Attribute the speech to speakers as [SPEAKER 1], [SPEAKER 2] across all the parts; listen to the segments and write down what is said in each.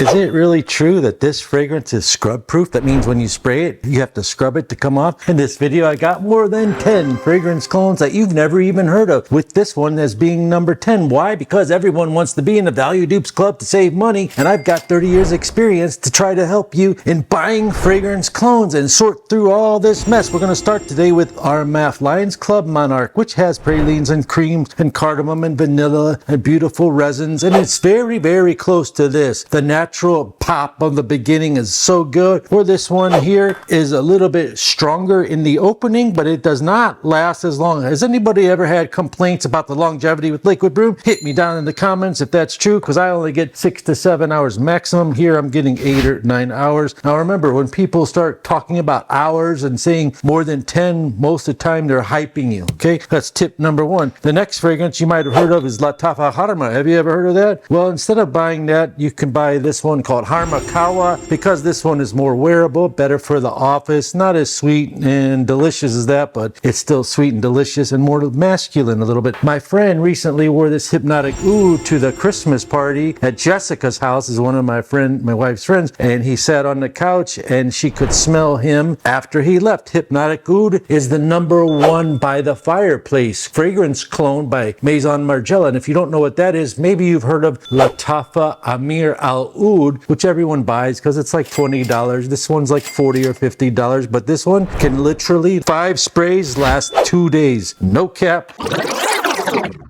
[SPEAKER 1] Is it really true that this fragrance is scrub proof? That means when you spray it, you have to scrub it to come off? In this video, I got more than 10 fragrance clones that you've never even heard of, with this one as being number 10. Why? Because everyone wants to be in the Value Dupes Club to save money, and I've got 30 years experience to try to help you in buying fragrance clones and sort through all this mess. We're going to start today with our MAF Lions Club Monarch, which has pralines and creams and cardamom and vanilla and beautiful resins, and it's very, very close to this. The natural pop of the beginning is so good. Where this one here is a little bit stronger in the opening, but it does not last as long. Has anybody ever had complaints about the longevity with liquid broom? Hit me down in the comments if that's true, because I only get 6 to 7 hours maximum. Here I'm getting 8 or 9 hours. Now remember, when people start talking about hours and saying more than 10, most of the time they're hyping you. Okay, that's tip number 1. The next fragrance you might have heard of is Lattafa Harma. Have you ever heard of that? Well, instead of buying that, you can buy this one called Harma Kawa, because this one is more wearable, better for the office, not as sweet and delicious as that, but it's still sweet and delicious and more masculine a little bit. My friend recently wore this hypnotic oud to the Christmas party at Jessica's house, is one of my wife's friends, and he sat on the couch and she could smell him after he left. Hypnotic oud is the number 1 by the fireplace fragrance clone by Maison Margiela, and if you don't know what that is, maybe you've heard of Lattafa Amir Al Oud, which everyone buys because it's like $20. This one's like $40 or $50, but this one can literally 5 sprays last 2 days. No cap.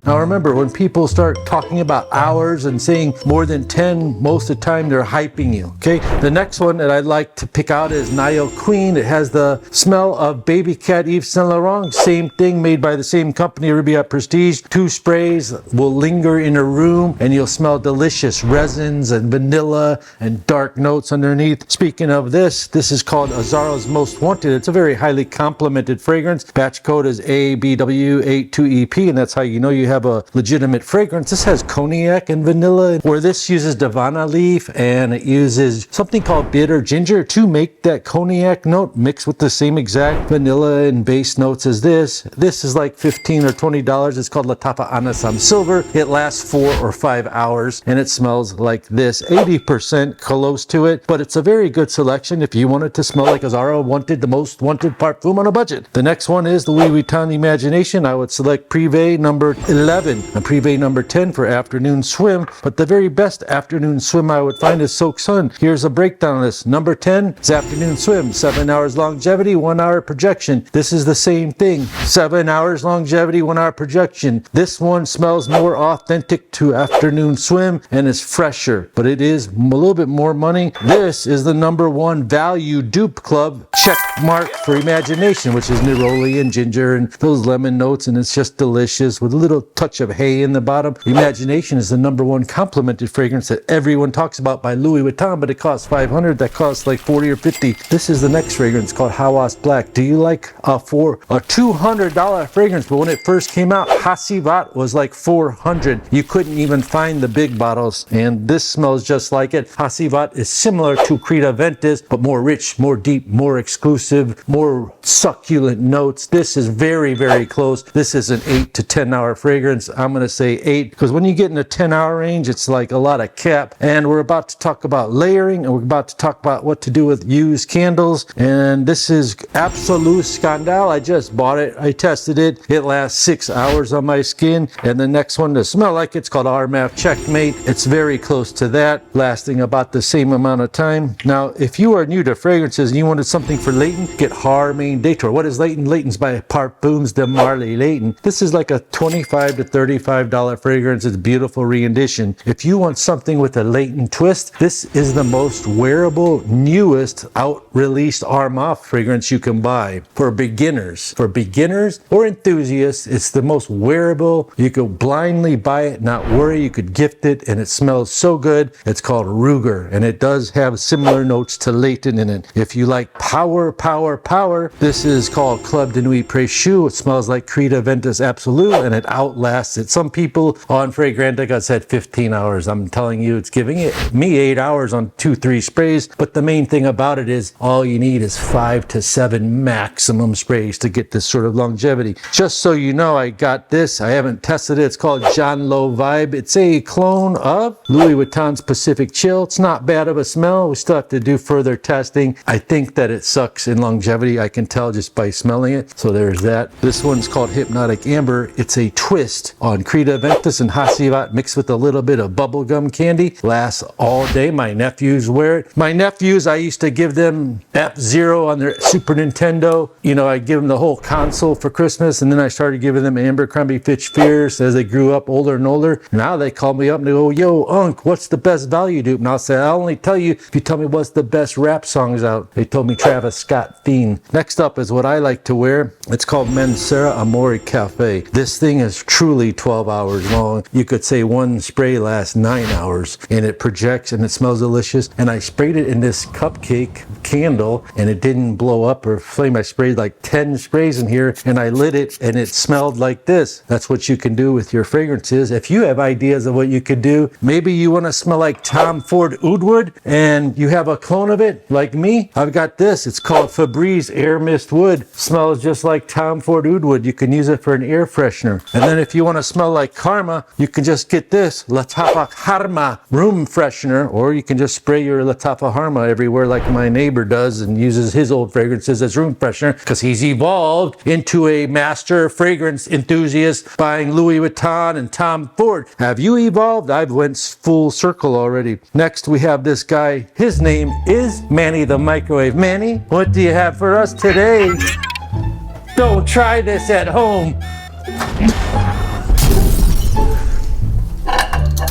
[SPEAKER 1] Now remember, when people start talking about hours and saying more than 10, most of the time they're hyping you. Okay, the next one that I'd like to pick out is Nile Queen. It has the smell of Baby Cat Yves Saint Laurent. Same thing, made by the same company, Ribia Prestige. 2 sprays will linger in a room and you'll smell delicious resins and vanilla and dark notes underneath. Speaking of this is called Azara's Most Wanted. It's a very highly complimented fragrance. Batch code is ABW82EP, and that's how you know you have a legitimate fragrance. This has cognac and vanilla, where this uses Davana leaf and it uses something called bitter ginger to make that cognac note mixed with the same exact vanilla and base notes as this. This is like $15 or $20. It's called Lattafa Anasam Silver. It lasts 4 or 5 hours and it smells like this. 80% close to it, but it's a very good selection if you want it to smell like Azara wanted the most wanted parfum on a budget. The next one is the Louis Vuitton Imagination. I would select Privé number 11 and Privé number 10 for afternoon swim, but the very best afternoon swim I would find is Soak Sun. Here's a breakdown of this. Number 10 is afternoon swim, 7 hours longevity, 1 hour projection. This is the same thing, 7 hours longevity, 1 hour projection. This one smells more authentic to afternoon swim and is fresher, but it is a little bit more money. This is the number 1 Value Dupe Club check mark for Imagination, which is neroli and ginger and those lemon notes, and it's just delicious with a little touch of hay in the bottom. Imagination is the number 1 complimented fragrance that everyone talks about by Louis Vuitton, but it costs $500. That costs like $40 or $50. This is the next fragrance called Hawas Black. Do you like a $200 fragrance? But when it first came out, Hasivat was like $400. You couldn't even find the big bottles, and this smells just like it. Hasivat is similar to Creta Ventus, but more rich, more deep, more exclusive, more succulent notes. This is very, very close. This is an 8 to 10 hour fragrance. I'm going to say 8, because when you get in the 10-hour range, it's like a lot of cap. And we're about to talk about layering, and we're about to talk about what to do with used candles. And this is Absolute Scandal. I just bought it. I tested it. It lasts 6 hours on my skin. And the next one to smell like it's called RMAF Checkmate. It's very close to that, lasting about the same amount of time. Now, if you are new to fragrances and you wanted something for Leighton, get Harmain Dator. What is Leighton? Leighton's by Parfums de Marley Leighton. This is like a $25 to $35 fragrance. It's a beautiful rendition. If you want something with a Leighton twist, this is the most wearable, newest out-released Armaf fragrance you can buy for beginners. For beginners or enthusiasts, it's the most wearable. You could blindly buy it, not worry. You could gift it, and it smells so good. It's called Ruger, and it does have similar notes to Leighton in it. If you like power, this is called Club de Nuit Précieux. It smells like Creta Ventus Absolute, and it outlast it. Some people on Fragrantica said 15 hours. I'm telling you, it's giving me 8 hours on 2-3 sprays. But the main thing about it is all you need is 5 to 7 maximum sprays to get this sort of longevity. Just so you know, I got this. I haven't tested it. It's called John Low Vibe. It's a clone of Louis Vuitton's Pacific Chill. It's not bad of a smell. We still have to do further testing. I think that it sucks in longevity. I can tell just by smelling it. So there's that. This one's called Hypnotic Amber. It's a twist on Creta Ventus and Hacivat mixed with a little bit of bubblegum candy. Lasts all day. My nephews wear it. My nephews, I used to give them F-Zero on their Super Nintendo. You know, I give them the whole console for Christmas, and then I started giving them Abercrombie Fitch Fierce as they grew up older and older. Now they call me up and they go, yo, Unc, what's the best value dupe? And I'll say, I'll only tell you if you tell me what's the best rap songs out. They told me Travis Scott Fiend. Next up is what I like to wear. It's called Mensera Amore Cafe. This thing is truly 12 hours long. You could say one spray lasts 9 hours, and it projects and it smells delicious. And I sprayed it in this cupcake candle and it didn't blow up or flame. I sprayed like 10 sprays in here and I lit it and it smelled like this. That's what you can do with your fragrances. If you have ideas of what you could do, maybe you want to smell like Tom Ford Oud Wood and you have a clone of it like me. I've got this. It's called Febreze Air Mist Wood. Smells just like Tom Ford Oud Wood. You can use it for an air freshener. And then if you want to smell like Karma, you can just get this Lattafa Harma room freshener, or you can just spray your Lattafa Harma everywhere like my neighbor does and uses his old fragrances as room freshener because he's evolved into a master fragrance enthusiast buying Louis Vuitton and Tom Ford. Have you evolved? I've went full circle already. Next we have this guy. His name is Manny the Microwave. Manny, what do you have for us today? Don't try this at home.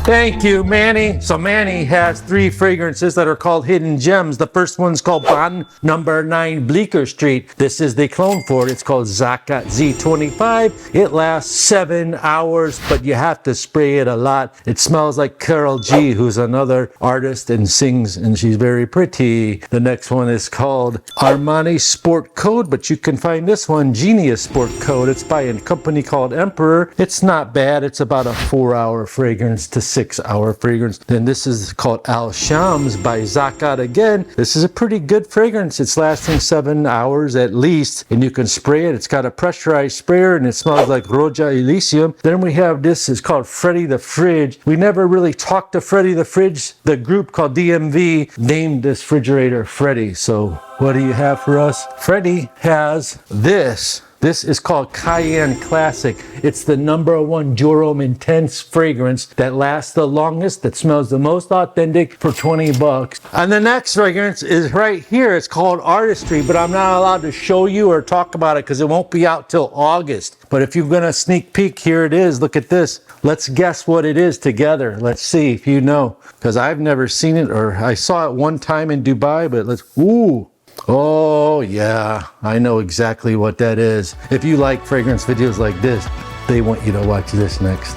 [SPEAKER 1] Thank you, Manny. So Manny has 3 fragrances that are called Hidden Gems. The first one's called Bond Number 9 Bleecker Street. This is the clone for it. It's called Zakat Z25. It lasts 7 hours, but you have to spray it a lot. It smells like Carol G, who's another artist and sings, and she's very pretty. The next one is called Armani Sport Code, but you can find this one, Genius Sport Code. It's by a company called Emperor. It's not bad. It's about a 4-hour fragrance to 6-hour fragrance. Then this is called Al Shams by Zakat again. This is a pretty good fragrance. It's lasting 7 hours at least, and you can spray it. It's got a pressurized sprayer and it smells like Roja Elysium. Then we have this, it's called Freddy the Fridge. We never really talked to Freddy the Fridge. The group called DMV named this refrigerator Freddy. So what do you have for us? Freddy has this. This is called Cayenne Classic. It's the #1 Jorom Intense fragrance that lasts the longest, that smells the most authentic for 20 bucks. And the next fragrance is right here. It's called Artistry, but I'm not allowed to show you or talk about it because it won't be out till August. But if you're gonna sneak peek, here it is. Look at this. Let's guess what it is together. Let's see if you know, because I've never seen it, or I saw it one time in Dubai, but let's, ooh. Oh yeah, I know exactly what that is. If you like fragrance videos like this, they want you to watch this next.